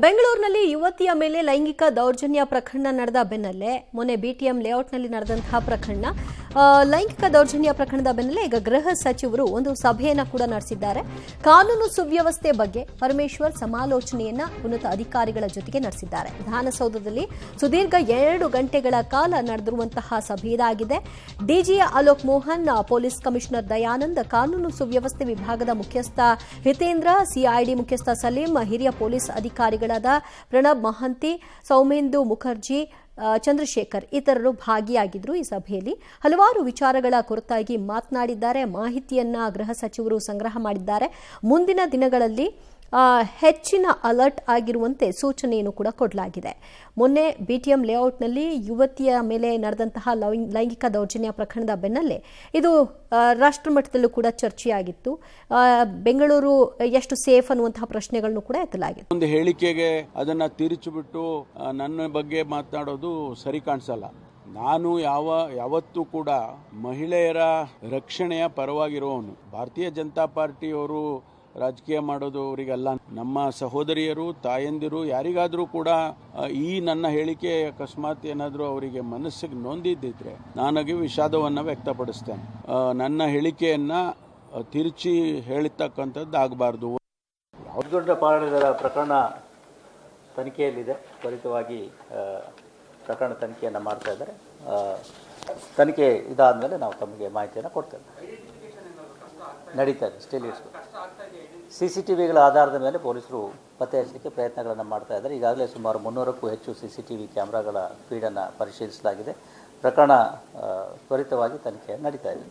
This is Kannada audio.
ಬೆಂಗಳೂರಿನಲ್ಲಿ ಯುವತಿಯ ಮೇಲೆ ಲೈಂಗಿಕ ದೌರ್ಜನ್ಯ ಪ್ರಕರಣ ನಡೆದ ಬೆನ್ನಲ್ಲೇ ಮೊನ್ನೆ ಬಿಟಿಎಂ ಲೇಔಟ್ನಲ್ಲಿ ನಡೆದಂತಹ ಪ್ರಕರಣ ಲೈಂಗಿಕ ದೌರ್ಜನ್ಯ ಪ್ರಕರಣದ ಬೆನ್ನಲ್ಲೇ ಈಗ ಗೃಹ ಸಚಿವರು ಒಂದು ಸಭೆಯನ್ನು ಕೂಡ ನಡೆಸಿದ್ದಾರೆ. ಕಾನೂನು ಸುವ್ಯವಸ್ಥೆ ಬಗ್ಗೆ ಪರಮೇಶ್ವರ್ ಸಮಾಲೋಚನೆಯನ್ನ ಉನ್ನತ ಅಧಿಕಾರಿಗಳ ಜೊತೆಗೆ ನಡೆಸಿದ್ದಾರೆ. ವಿಧಾನಸೌಧದಲ್ಲಿ ಸುದೀರ್ಘ 2 ಗಂಟೆಗಳ ಕಾಲ ನಡೆದಿರುವಂತಹ ಸಭೆ ಇದಾಗಿದೆ. DG Alok Mohan, police commissioner Dayanand, ಕಾನೂನು ಸುವ್ಯವಸ್ಥೆ ವಿಭಾಗದ ಮುಖ್ಯಸ್ಥ ಹಿತೇಂದ್ರ, ಸಿಐಡಿ ಮುಖ್ಯಸ್ಥ ಸಲೀಂ, ಹಿರಿಯ ಪೊಲೀಸ್ ಅಧಿಕಾರಿಗಳಾದ ಪ್ರಣಬ್ ಮಹಂತಿ, ಸೌಮೇಂದು ಮುಖರ್ಜಿ, ಚಂದ್ರಶೇಖರ್ ಇತರರು ಭಾಗಿಯಾಗಿದ್ದರು. ಈ ಸಭೆಯಲ್ಲಿ ಹಲವಾರು ವಿಚಾರಗಳ ಕುರಿತಾಗಿ ಮಾತನಾಡಿದ್ದಾರೆ. ಮಾಹಿತಿಯನ್ನ ಗೃಹ ಸಚಿವರು ಸಂಗ್ರಹ ಮಾಡಿದ್ದಾರೆ. ಮುಂದಿನ ದಿನಗಳಲ್ಲಿ ಹೆಚ್ಚಿನ ಅಲರ್ಟ್ ಆಗಿರುವಂತೆ ಸೂಚನೆಯನ್ನು ಕೂಡ ಕೊಡಲಾಗಿದೆ. ಮೊನ್ನೆ ಬಿಟಿಎಂ ಲೇಔಟ್ನಲ್ಲಿ ಯುವತಿಯ ಮೇಲೆ ನಡೆದಂತಹ ಲೈಂಗಿಕ ದೌರ್ಜನ್ಯ ಪ್ರಕರಣದ ಬೆನ್ನಲ್ಲೇ ಇದು ರಾಷ್ಟ್ರಮಟ್ಟದಲ್ಲೂ ಕೂಡ ಚರ್ಚೆಯಾಗಿತ್ತು. ಬೆಂಗಳೂರು ಎಷ್ಟು ಸೇಫ್ ಅನ್ನುವಂತಹ ಪ್ರಶ್ನೆಗಳನ್ನು ಕೂಡ ಎತ್ತಲಾಗಿತ್ತು. ಒಂದು ಹೇಳಿಕೆಗೆ ಅದನ್ನ ತಿರುಚಿಬಿಟ್ಟು ನನ್ನ ಬಗ್ಗೆ ಮಾತನಾಡೋದು ಸರಿ ಕಾಣಿಸಲ್ಲ. ನಾನು ಯಾವತ್ತೂ ಕೂಡ ಮಹಿಳೆಯರ ರಕ್ಷಣೆಯ ಪರವಾಗಿರುವವನು. ಭಾರತೀಯ ಜನತಾ ಪಾರ್ಟಿಯವರು ರಾಜಕೀಯ ಮಾಡೋದು ಅವರಿಗಲ್ಲ. ನಮ್ಮ ಸಹೋದರಿಯರು, ತಾಯಂದಿರು ಯಾರಿಗಾದರೂ ಕೂಡ ಈ ನನ್ನ ಹೇಳಿಕೆ ಅಕಸ್ಮಾತ್ ಏನಾದರೂ ಅವರಿಗೆ ಮನಸ್ಸಿಗೆ ನೊಂದಿದ್ದಿದ್ರೆ ನನಗೆ ವಿಷಾದವನ್ನು ವ್ಯಕ್ತಪಡಿಸ್ತೇನೆ. ನನ್ನ ಹೇಳಿಕೆಯನ್ನ ತಿರುಚಿ ಹೇಳ್ತಕ್ಕಂಥದ್ದು ಆಗಬಾರ್ದು. ದೊಡ್ಡ ಪಾರಾಯಣದ ಪ್ರಕರಣ ತನಿಖೆಯಲ್ಲಿದೆ. ತ್ವರಿತವಾಗಿ ಪ್ರಕರಣ ತನಿಖೆಯನ್ನು ಮಾಡ್ತಾ ಇದ್ದಾರೆ. ತನಿಖೆ ಇದಾದ ಮೇಲೆ ನಾವು ತಮಗೆ ಮಾಹಿತಿಯನ್ನು ಕೊಡ್ತೇವೆ. ನಡೀತಾ ಇದೆ. ಸ್ಟಿಲ್ ಇಟ್ಸ್ CCTVಗಳ ಆಧಾರದ ಮೇಲೆ ಪೊಲೀಸರು ಪತ್ತೆ ಹಚ್ಚಲಿಕ್ಕೆ ಪ್ರಯತ್ನಗಳನ್ನು ಮಾಡ್ತಾ ಇದ್ದಾರೆ. ಈಗಾಗಲೇ ಸುಮಾರು 300ಕ್ಕೂ ಹೆಚ್ಚು CCTV ಕ್ಯಾಮ್ರಾಗಳ ಫೀಡನ್ನು ಪರಿಶೀಲಿಸಲಾಗಿದೆ. ಪ್ರಕರಣ ತ್ವರಿತವಾಗಿ ತನಿಖೆ ನಡೀತಾ ಇದೆ.